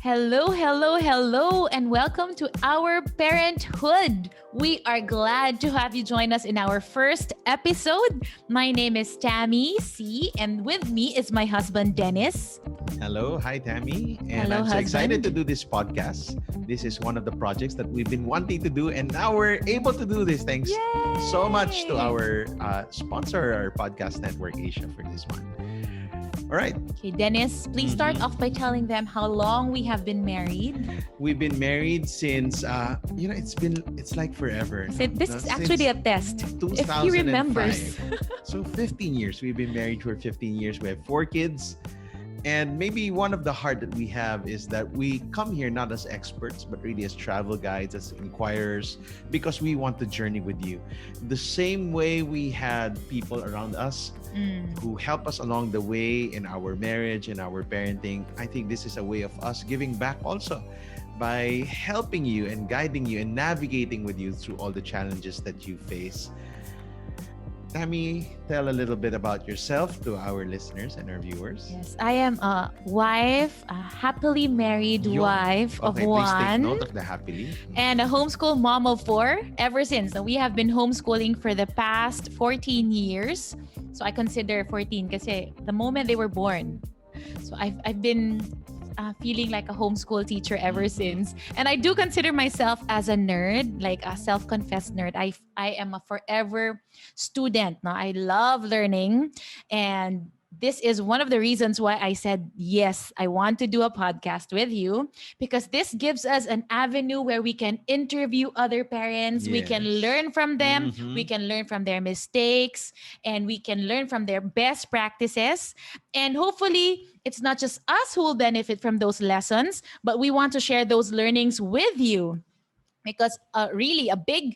Hello, hello, hello, and welcome to our parenthood. We are glad to have you join us in our first episode. My name is Thammie Sy, and with me is my husband, Dennis. Hello, hi Thammie, and Hello, I'm so excited to husband. do this podcast. This is one of the projects that we've been wanting to do, and now we're able to do this. Thanks so much to Yay! our sponsor, our podcast network, Asia, for this one. All right. Okay, Dennis, please start off by telling them how long we have been married. We've been married since it's like forever. So this No, is actually since a test. If he 2005. remembers. So 15 years. We've been married for 15 years. We have 4 kids. And maybe one of the heart that we have is that we come here not as experts, but really as travel guides, as inquirers, because we want to journey with you. The same way we had people around us who help us along the way in our marriage and our parenting. I think this is a way of us giving back also by helping you and guiding you and navigating with you through all the challenges that you face. Thammie, tell a little bit about yourself to our listeners and our viewers. Yes, I am a wife, a happily married wife of Okay, please take one. note of the happily. And a homeschool mom of four ever since. So we have been homeschooling for the past 14 years. So I consider 14 kasi the moment they were born. So I've been feeling like a homeschool teacher ever since. And I do consider myself as a nerd, like a self-confessed nerd. I am a forever student. No? I love learning. And this is one of the reasons why I said, yes, I want to do a podcast with you, because this gives us an avenue where we can interview other parents. We can Yes. learn from them. Mhm. We can learn from their mistakes, and we can learn from their best practices. And hopefully, it's not just us who will benefit from those lessons, but we want to share those learnings with you, because really a big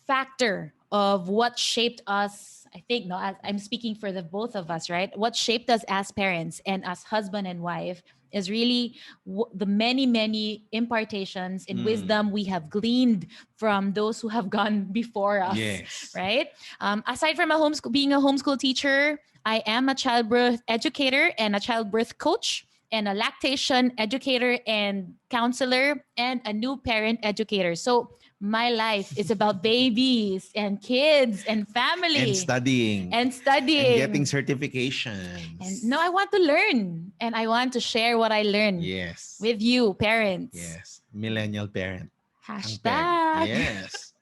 factor of what shaped us, I think, no, I'm speaking for the both of us, right? What shaped us as parents and as husband and wife is really the many impartations in wisdom we have gleaned from those who have gone before us. Yes. Right? Aside from being a homeschool teacher, I am a childbirth educator and a childbirth coach, and a lactation educator and counselor, and a new parent educator. So my life is about babies and kids and family And studying. and And studying. getting certifications. And no, I want to learn, and I want to share what I learned Yes. with you, parents. Yes. Millennial parent. Ang Hashtag. Yes.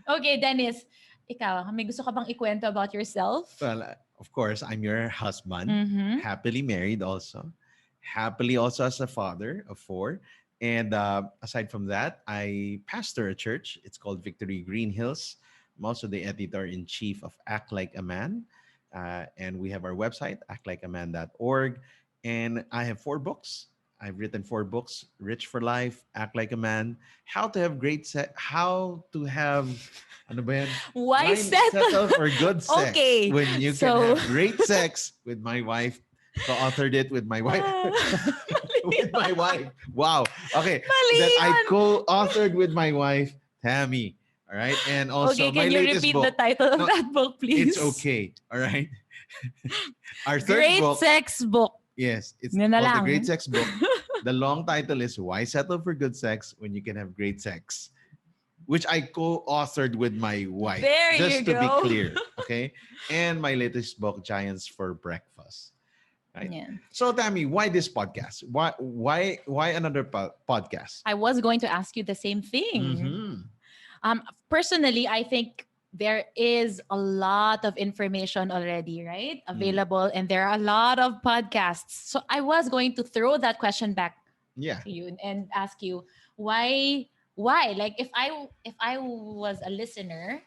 Okay, Dennis, ikaw, may gusto ka bang ikwento about yourself? Well, of course, I'm your husband. Mhm. Happily married also. Happily also as a father of 4. And aside from that, I pastor a church. It's called Victory Green Hills. I'm also the editor-in-chief of Act Like a Man. And we have our website, actlikeaman.org. And I have 4 books. I've written 4 books: Rich for Life, Act Like a Man, How to Have Great Sex, How to Have, ano ba yan? Why Settle for Good Sex. Okay, When you so- can have great sex with my wife. Co-authored it with my wife. With my wife. Wow. Okay. Mali That I yun. co-authored with my wife, Thammie. All right. And also Okay, my can you latest repeat book. the title of No, that book, please? It's okay. All right. Our third Great book. sex book. Yes. It's Yun na called The lang. Great Sex Book. The long title is Why Settle for Good Sex When You Can Have Great Sex, which I co-authored with my wife. There just you to go. be clear. Okay. And my latest book, Giants for Breakfast. Right. Yeah. So Thammie, why this podcast? Why another podcast? I was going to ask you the same thing. Personally, I think there is a lot of information already, right? Available, and there are a lot of podcasts. So I was going to throw that question back Yeah. to you and ask you why, like, if I was a listener,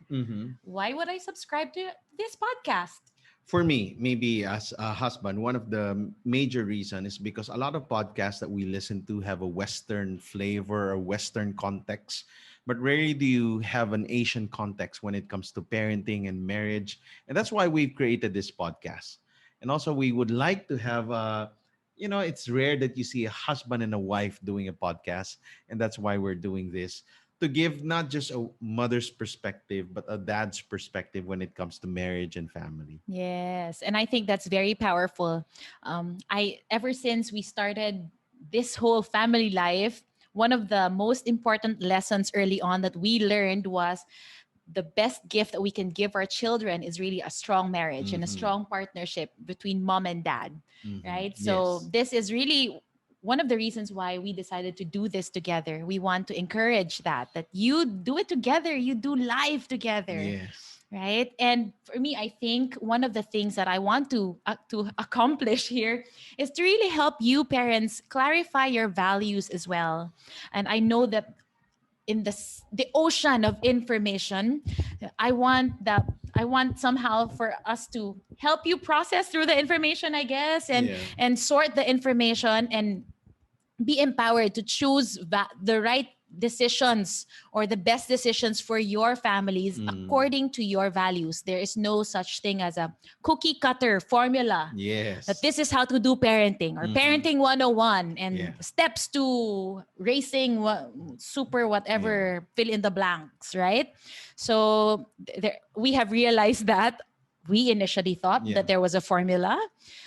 why would I subscribe to this podcast? For me, maybe as a husband, one of the major reason is because a lot of podcasts that we listen to have a Western flavor or Western context, but rarely do you have an Asian context when it comes to parenting and marriage. And that's why we've created this podcast. And also we would like to have it's rare that you see a husband and a wife doing a podcast. And that's why we're doing this. to give not just a mother's perspective, but a dad's perspective when it comes to marriage and family. Yes, and I think that's very powerful. I ever since we started this whole family life, one of the most important lessons early on that we learned was the best gift that we can give our children is really a strong marriage and a Mm-hmm. strong partnership between mom and dad, Mm-hmm. right? So Yes. this is really one of the reasons why we decided to do this together. We want to encourage that you do it together, you do life together, Yes. right? And for me, I think one of the things that I want to accomplish here is to really help you parents clarify your values as well. And I know that in the ocean of information, I want that I want somehow for us to help you process through the information, I guess, Yeah. and sort the information and be empowered to choose the right decisions or the best decisions for your families Mm. according to your values. There is no such thing as a cookie cutter formula that Yes. this is how to do parenting or Mm-hmm. parenting 101 Yeah. and steps to racing super Yeah. whatever fill in the blanks, right? So there, we have realized that we initially thought Yeah. that there was a formula,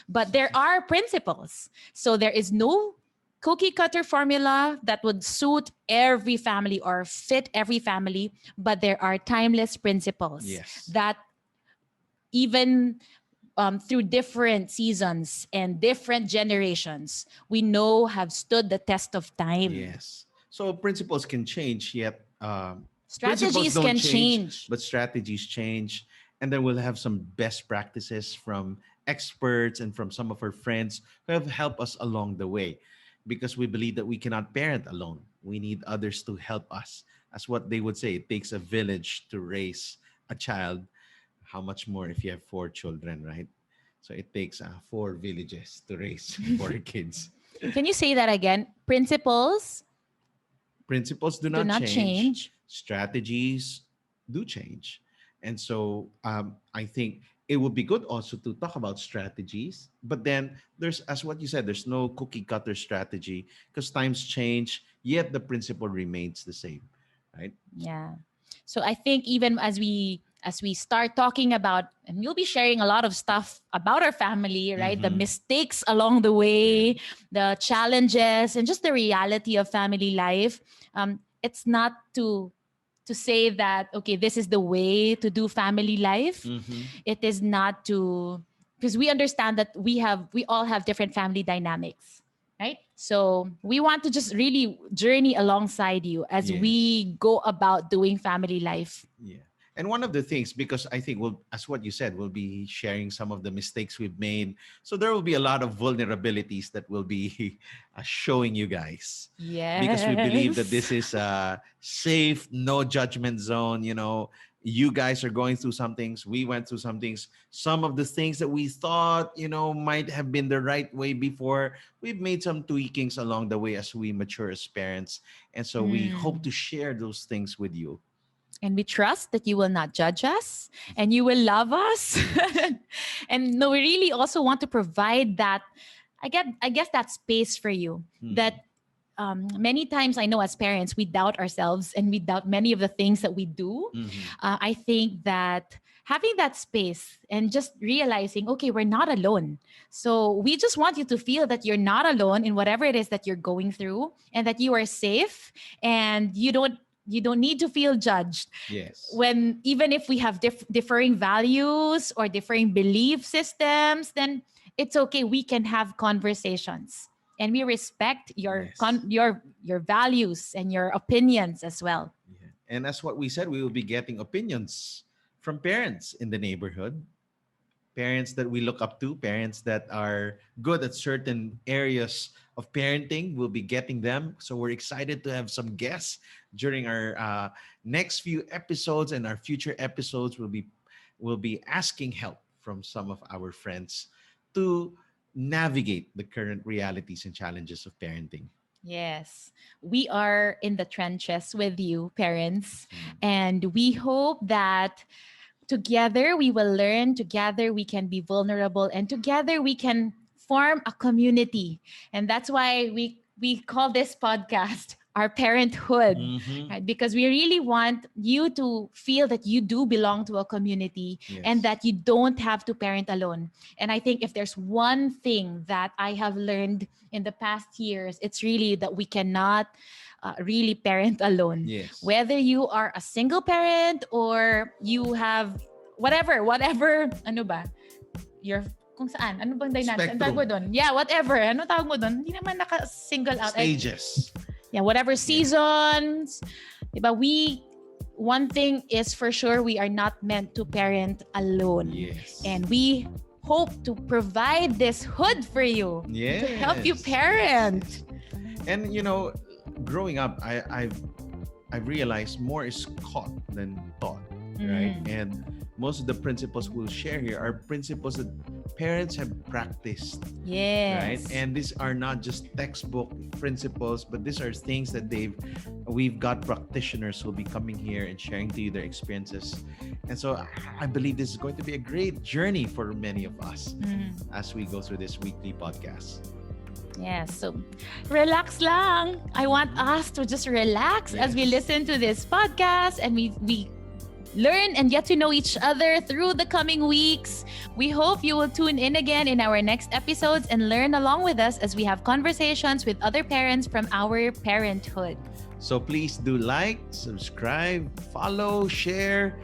but there are principles. So there is no cookie cutter formula that would suit every family or fit every family, but there are timeless principles Yes. that even through different seasons and different generations, we know have stood the test of time. Yes. So principles can change, yet principles Strategies don't can change, change. but strategies change. And then we'll have some best practices from experts and from some of our friends who have helped us along the way, because we believe that we cannot parent alone. We need others to help us. As what they would say, it takes a village to raise a child. How much more if you have four children, right? So it takes four villages to raise four kids. Can you say that again? Principles Principles do do not not change, change. strategies do change. And so I think it would be good also to talk about strategies. But then there's, as what you said, there's no cookie cutter strategy because times change, yet the principle remains the same, right? Yeah. So I think even as we start talking about, and we'll be sharing a lot of stuff about our family, right? The Mm-hmm. mistakes along the Yeah. way, the challenges, and just the reality of family life. It's not to say that okay, this is the way to do family life. Mm-hmm. It is not to, because we understand that we all have different family dynamics, right? So we want to just really journey alongside you as Yes. we go about doing family life. Yeah. And one of the things, because I think we'll, as what you said, we'll be sharing some of the mistakes we've made. So there will be a lot of vulnerabilities that we'll be showing you guys, because we believe that Yes. this is a safe, no judgment zone. You know, you guys are going through some things. We went through some things. Some of the things that we thought, might have been the right way before, we've made some tweakings along the way as we mature as parents. And so we hope to Mm. share those things with you. And we trust that you will not judge us and you will love us. Yes. And no, we really also want to provide that, I guess that space for you Hmm. that many times I know as parents, we doubt ourselves and we doubt many of the things that we do. Mm-hmm. I think that having that space and just realizing, okay, we're not alone. So we just want you to feel that you're not alone in whatever it is that you're going through and that you are safe and you don't need to feel judged Yes. when even if we have differing values or differing belief systems, then it's okay, we can have conversations and we respect your Yes. your values and your opinions as well. Yeah. And as what we said, we will be getting opinions from parents in the neighborhood, parents that we look up to, parents that are good at certain areas of parenting. We'll be getting them. So we're excited to have some guests during our next few episodes, and our future episodes will be asking help from some of our friends to navigate the current realities and challenges of parenting. Yes, we are in the trenches with you parents, Mm. and we hope that together we will learn, together we can be vulnerable, and together we can form a community. And that's why we call this podcast our parenthood, Mhm. right? Because we really want you to feel that you do belong to a community and Yes. that you don't have to parent alone. And I think if there's one thing that I have learned in the past years, it's really that we cannot really parent alone. Yes. Whether you are a single parent or you have whatever, ano ba? Your kung saan, ano bang dynamics? Ang tawag mo Spectrum. doon? Yeah, whatever. Ano tawag mo doon? Hindi naman naka-single out. Stages. Yeah, whatever seasons. Diba? One thing is for sure, we are not meant to parent alone. Yes. And we hope to provide this hood for you Yes. to help you parent. And growing up, I've realized more is caught than taught, right? And most of the principles we'll share here are principles that parents have practiced, Yes. right? And these are not just textbook principles, but these are things that we've got practitioners who'll be coming here and sharing to you their experiences. And so I believe this is going to be a great journey for many of us as we go through this weekly podcast. Yes, so relax lang. I want us to just relax as we listen to this podcast and we learn and get to know each other through the coming weeks. We hope you will tune in again in our next episodes and learn along with us as we have conversations with other parents from our parenthood. So please do like, subscribe, follow, share.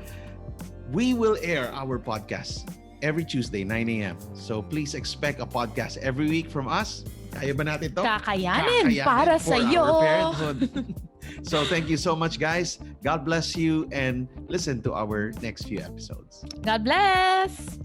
We will air our podcast every Tuesday, 9 a.m. So please expect a podcast every week from us. Kaya ba natin to? Kakayanin para for sa'yo. our parenthood. So thank you so much, guys. God bless you and listen to our next few episodes. God bless!